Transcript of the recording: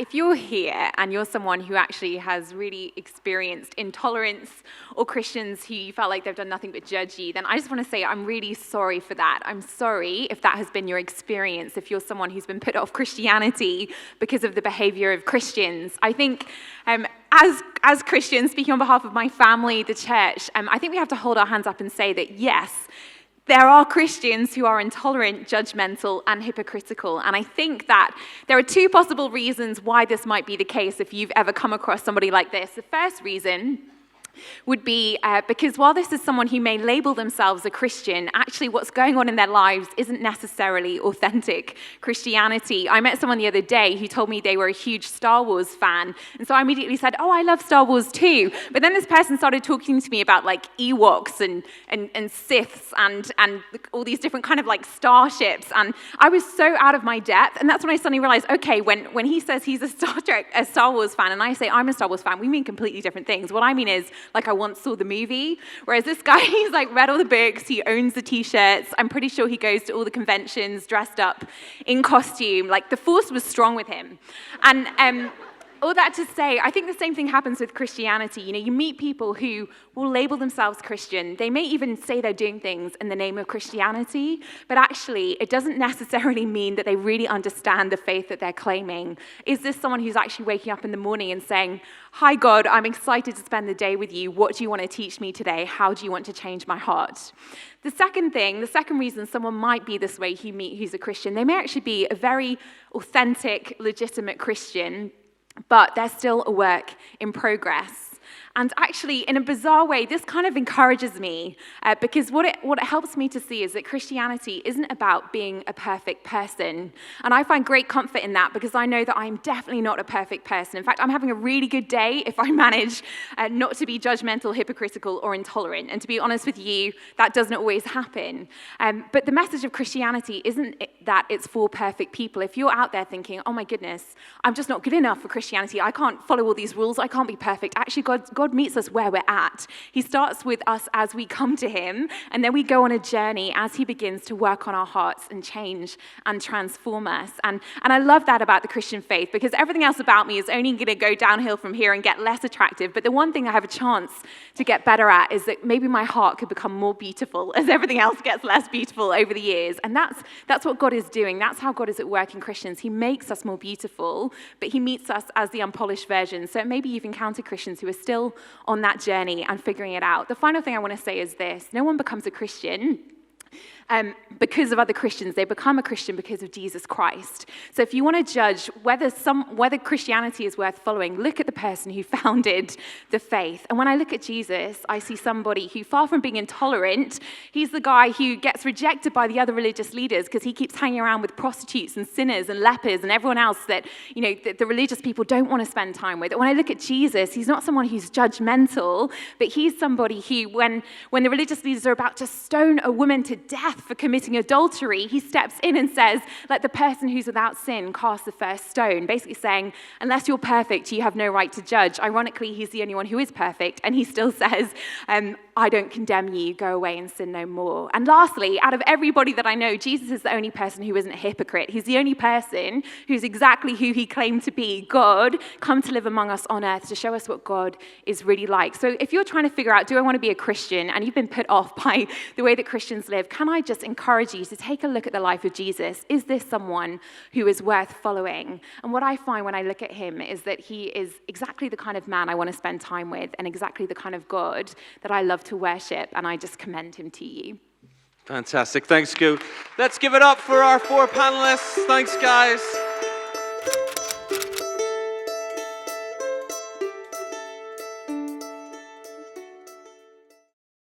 if you're here and you're someone who actually has really experienced intolerance or Christians who you felt like they've done nothing but judge you, then I just want to say I'm really sorry for that. I'm sorry if that has been your experience, if you're someone who's been put off Christianity because of the behavior of Christians. I think as Christians, speaking on behalf of my family, the church, I think we have to hold our hands up and say that yes, there are Christians who are intolerant, judgmental, and hypocritical. And I think that there are two possible reasons why this might be the case if you've ever come across somebody like this. The first reason would be because while this is someone who may label themselves a Christian, actually what's going on in their lives isn't necessarily authentic Christianity. I met someone the other day who told me they were a huge Star Wars fan, and so I immediately said, oh, I love Star Wars too. But then this person started talking to me about like Ewoks and Siths and all these different kind of like starships, and I was so out of my depth, and that's when I suddenly realized, okay, when he says he's a Star Wars fan, and I say I'm a Star Wars fan, we mean completely different things. What I mean is, like, I once saw the movie, whereas this guy, he's like read all the books, he owns the t-shirts, I'm pretty sure he goes to all the conventions dressed up in costume, like the force was strong with him. And all that to say, I think the same thing happens with Christianity. You know, you meet people who will label themselves Christian. They may even say they're doing things in the name of Christianity, but actually it doesn't necessarily mean that they really understand the faith that they're claiming. Is this someone who's actually waking up in the morning and saying, hi God, I'm excited to spend the day with you. What do you want to teach me today? How do you want to change my heart? The second reason someone might be this way who's a Christian, they may actually be a very authentic, legitimate Christian, but they're still a work in progress. And actually, in a bizarre way, this kind of encourages me because what it helps me to see is that Christianity isn't about being a perfect person. And I find great comfort in that because I know that I'm definitely not a perfect person. In fact, I'm having a really good day if I manage not to be judgmental, hypocritical, or intolerant. And to be honest with you, that doesn't always happen. But the message of Christianity isn't that it's for perfect people. If you're out there thinking, oh my goodness, I'm just not good enough for Christianity, I can't follow all these rules, I can't be perfect. Actually, God meets us where we're at. He starts with us as we come to him, and then we go on a journey as he begins to work on our hearts and change and transform us. And I love that about the Christian faith, because everything else about me is only going to go downhill from here and get less attractive. But the one thing I have a chance to get better at is that maybe my heart could become more beautiful as everything else gets less beautiful over the years. And that's what God is doing. That's how God is at work in Christians. He makes us more beautiful, but he meets us as the unpolished version. So maybe you've encountered Christians who are still on that journey and figuring it out. The final thing I want to say is this: no one becomes a Christian because of other Christians. They become a Christian because of Jesus Christ. So if you want to judge whether Christianity is worth following, look at the person who founded the faith. And when I look at Jesus, I see somebody who, far from being intolerant, he's the guy who gets rejected by the other religious leaders because he keeps hanging around with prostitutes and sinners and lepers and everyone else that, you know, the religious people don't want to spend time with. When I look at Jesus, he's not someone who's judgmental, but he's somebody who, when the religious leaders are about to stone a woman to death for committing adultery, he steps in and says, let the person who's without sin cast the first stone, basically saying, unless you're perfect, you have no right to judge. Ironically, he's the only one who is perfect, and he still says, I don't condemn you, go away and sin no more. And lastly, out of everybody that I know, Jesus is the only person who isn't a hypocrite. He's the only person who's exactly who he claimed to be, God, come to live among us on earth to show us what God is really like. So if you're trying to figure out, do I want to be a Christian, and you've been put off by the way that Christians live, can I just encourage you to take a look at the life of Jesus? Is this someone who is worth following? And what I find when I look at him is that he is exactly the kind of man I want to spend time with, and exactly the kind of God that I love to worship, and I just commend him to you. Fantastic. Thanks, Gu. Let's give it up for our 4 panelists. Thanks, guys.